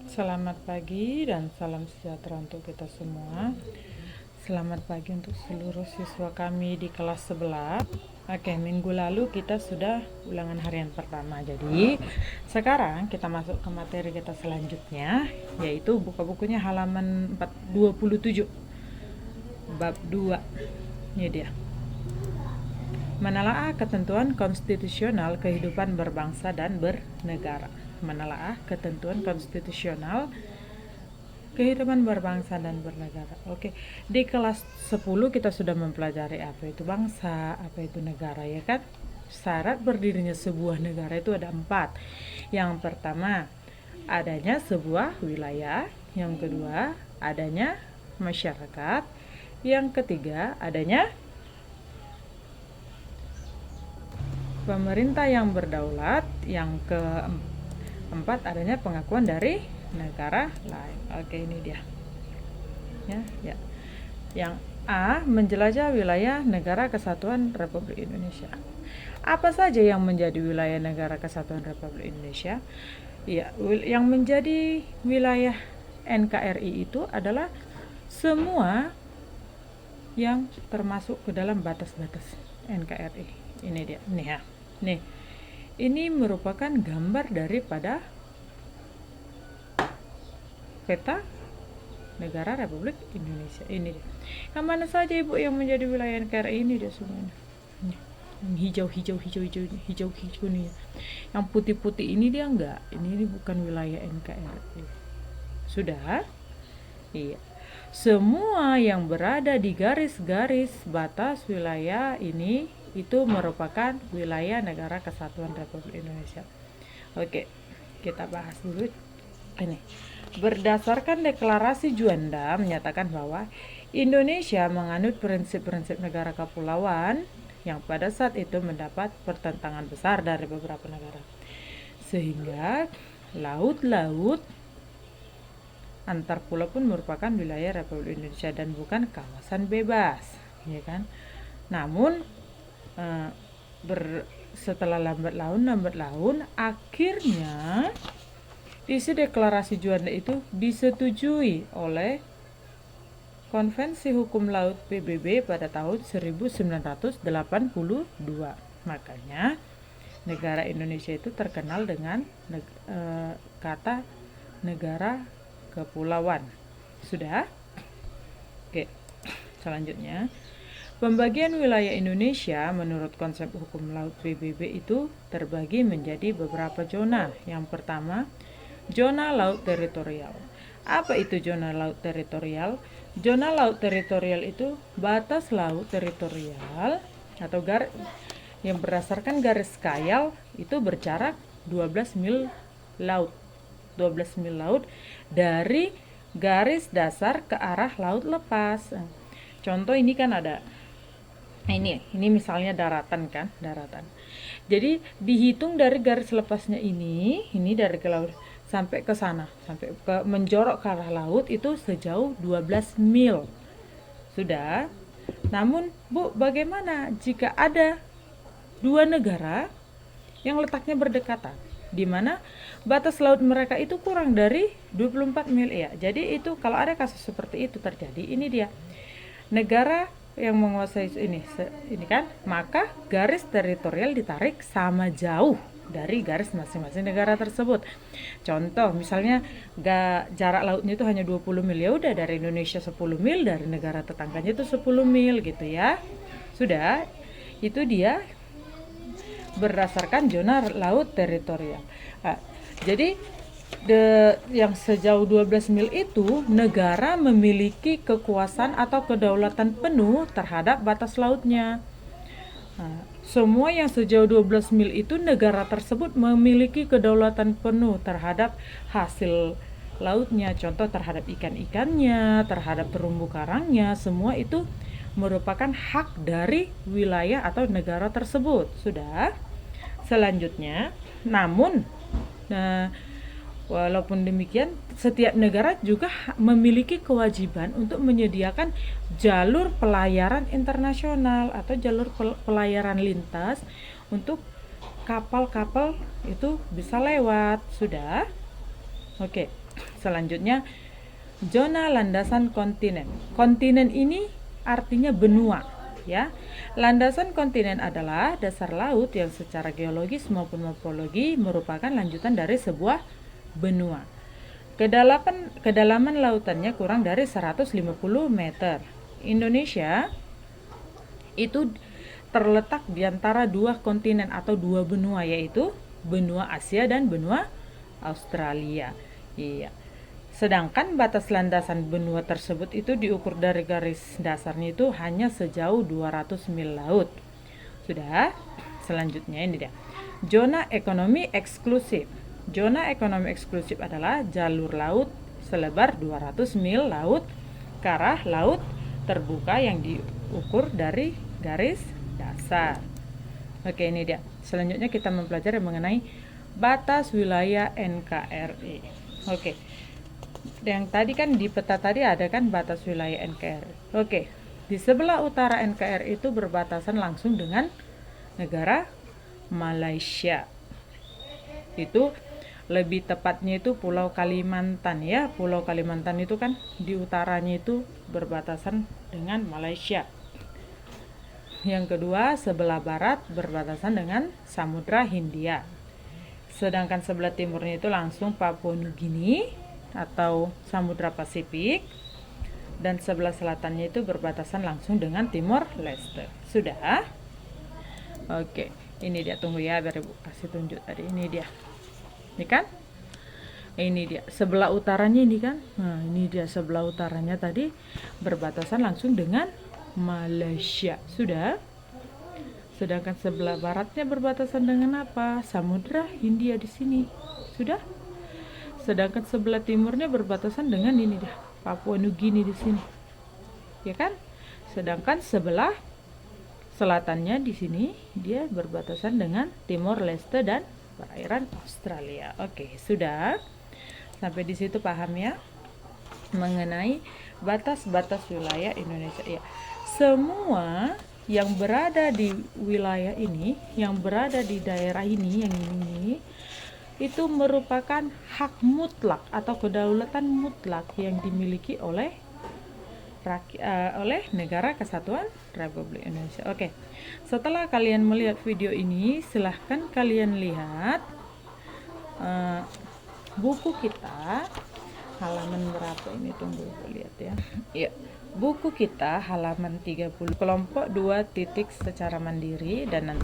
Selamat pagi dan salam sejahtera untuk kita semua. Selamat pagi untuk seluruh siswa kami di kelas 11. Oke, minggu lalu kita sudah ulangan harian pertama. Jadi, sekarang kita masuk ke materi kita selanjutnya, yaitu buka bukunya halaman 27, bab 2. Ini dia. Menelaah ketentuan konstitusional kehidupan berbangsa dan bernegara. Menelaah ketentuan konstitusional kehidupan berbangsa dan bernegara. Oke, di kelas 10 kita sudah mempelajari apa itu bangsa, apa itu negara, ya kan? Syarat berdirinya sebuah negara itu ada 4. Yang pertama, adanya sebuah wilayah. Yang kedua, adanya masyarakat. Yang ketiga, adanya pemerintah yang berdaulat. Yang keempat, adanya pengakuan dari negara lain. Oke, ini dia. Ya. Yang A, menjelajah wilayah negara kesatuan Republik Indonesia. Apa saja yang menjadi wilayah negara kesatuan Republik Indonesia? Ya, yang menjadi wilayah NKRI itu adalah semua yang termasuk ke dalam batas-batas NKRI. Ini dia. Nih ya. Nih. Ini merupakan gambar daripada peta negara Republik Indonesia. Ini dia. Yang mana saja Ibu yang menjadi wilayah NKRI? Ini dia semuanya. Yang hijau nih. Yang putih-putih ini dia enggak. Ini bukan wilayah NKRI. Sudah? Iya. Semua yang berada di garis-garis batas wilayah ini itu merupakan wilayah negara kesatuan Republik Indonesia. Oke, kita bahas dulu ini. Berdasarkan deklarasi Juanda menyatakan bahwa Indonesia menganut prinsip-prinsip negara kepulauan yang pada saat itu mendapat pertentangan besar dari beberapa negara. Sehingga laut-laut antar pulau pun merupakan wilayah Republik Indonesia dan bukan kawasan bebas, ya kan? Namun setelah lambat laun akhirnya isi deklarasi Juanda itu disetujui oleh Konvensi Hukum Laut PBB pada tahun 1982. Makanya negara Indonesia itu terkenal dengan kata negara kepulauan. Sudah? Oke, selanjutnya. Pembagian wilayah Indonesia menurut konsep hukum laut PBB itu terbagi menjadi beberapa zona. Yang pertama, zona laut teritorial. Apa itu zona laut teritorial? Zona laut teritorial itu batas laut teritorial atau yang berdasarkan garis skayal itu berjarak 12 mil laut. 12 mil laut dari garis dasar ke arah laut lepas. Contoh ini kan ada ini misalnya daratan kan, daratan. Jadi dihitung dari garis lepasnya ini dari ke laut sampai ke sana, sampai ke menjorok ke arah laut itu sejauh 12 mil. Sudah. Namun, Bu, bagaimana jika ada dua negara yang letaknya berdekatan, di mana batas laut mereka itu kurang dari 24 mil ya. Jadi itu kalau ada kasus seperti itu terjadi, ini dia. Negara yang menguasai ini kan, maka garis teritorial ditarik sama jauh dari garis masing-masing negara tersebut. Contoh misalnya jarak lautnya itu hanya 20 mil, ya udah dari Indonesia 10 mil, dari negara tetangganya itu 10 mil gitu ya. Sudah, itu dia berdasarkan zona laut teritorial. Nah, jadi yang sejauh 12 mil itu negara memiliki kekuasaan atau kedaulatan penuh terhadap batas lautnya. Nah, semua yang sejauh 12 mil itu negara tersebut memiliki kedaulatan penuh terhadap hasil lautnya, contoh terhadap ikan-ikannya, terhadap terumbu karangnya, semua itu merupakan hak dari wilayah atau negara tersebut. Sudah. Selanjutnya, namun walaupun demikian, setiap negara juga memiliki kewajiban untuk menyediakan jalur pelayaran internasional atau jalur pelayaran lintas untuk kapal-kapal itu bisa lewat. Sudah? Oke. Selanjutnya, zona landasan kontinen. Kontinen ini artinya benua, ya. Landasan kontinen adalah dasar laut yang secara geologis maupun morfologi merupakan lanjutan dari sebuah benua. Kedalaman lautannya kurang dari 150 meter. Indonesia itu terletak di antara dua kontinen atau dua benua, yaitu benua Asia dan benua Australia. Iya. Sedangkan batas landasan benua tersebut itu diukur dari garis dasarnya itu hanya sejauh 200 mil laut. Sudah? Selanjutnya ini dia. Zona ekonomi eksklusif. Zona ekonomi eksklusif adalah jalur laut selebar 200 mil laut ke arah laut terbuka yang diukur dari garis dasar. Oke, ini dia. Selanjutnya kita mempelajari mengenai batas wilayah NKRI. Oke. Yang tadi kan di peta tadi ada kan batas wilayah NKRI. Oke. Di sebelah utara NKRI itu berbatasan langsung dengan negara Malaysia. Itu lebih tepatnya itu Pulau Kalimantan, ya. Pulau Kalimantan itu kan di utaranya itu berbatasan dengan Malaysia. Yang kedua, sebelah barat berbatasan dengan Samudra Hindia. Sedangkan sebelah timurnya itu langsung Papua Nugini atau Samudra Pasifik. Dan sebelah selatannya itu berbatasan langsung dengan Timor Leste. Sudah? Oke, ini dia, tunggu ya biar Ibu kasih tunjuk tadi. Ini dia. Ini kan? Ini dia. Sebelah utaranya ini kan? Nah, ini dia sebelah utaranya tadi berbatasan langsung dengan Malaysia. Sudah? Sedangkan sebelah baratnya berbatasan dengan apa? Samudra Hindia di sini. Sudah? Sedangkan sebelah timurnya berbatasan dengan ini dah, Papua Nugini di sini. Ya kan? Sedangkan sebelah selatannya di sini dia berbatasan dengan Timor Leste dan perairan Australia. Oke, sudah? Sampai di situ paham ya? Mengenai batas-batas wilayah Indonesia. Ya. Semua yang berada di wilayah ini, yang berada di daerah ini, yang ini, itu merupakan hak mutlak atau kedaulatan mutlak yang dimiliki oleh Negara Kesatuan Republik Indonesia. Oke, setelah kalian melihat video ini, silahkan kalian lihat buku kita halaman berapa ini, tunggu lihat ya. Iya. Buku kita halaman 30, kelompok 2 titik secara mandiri, dan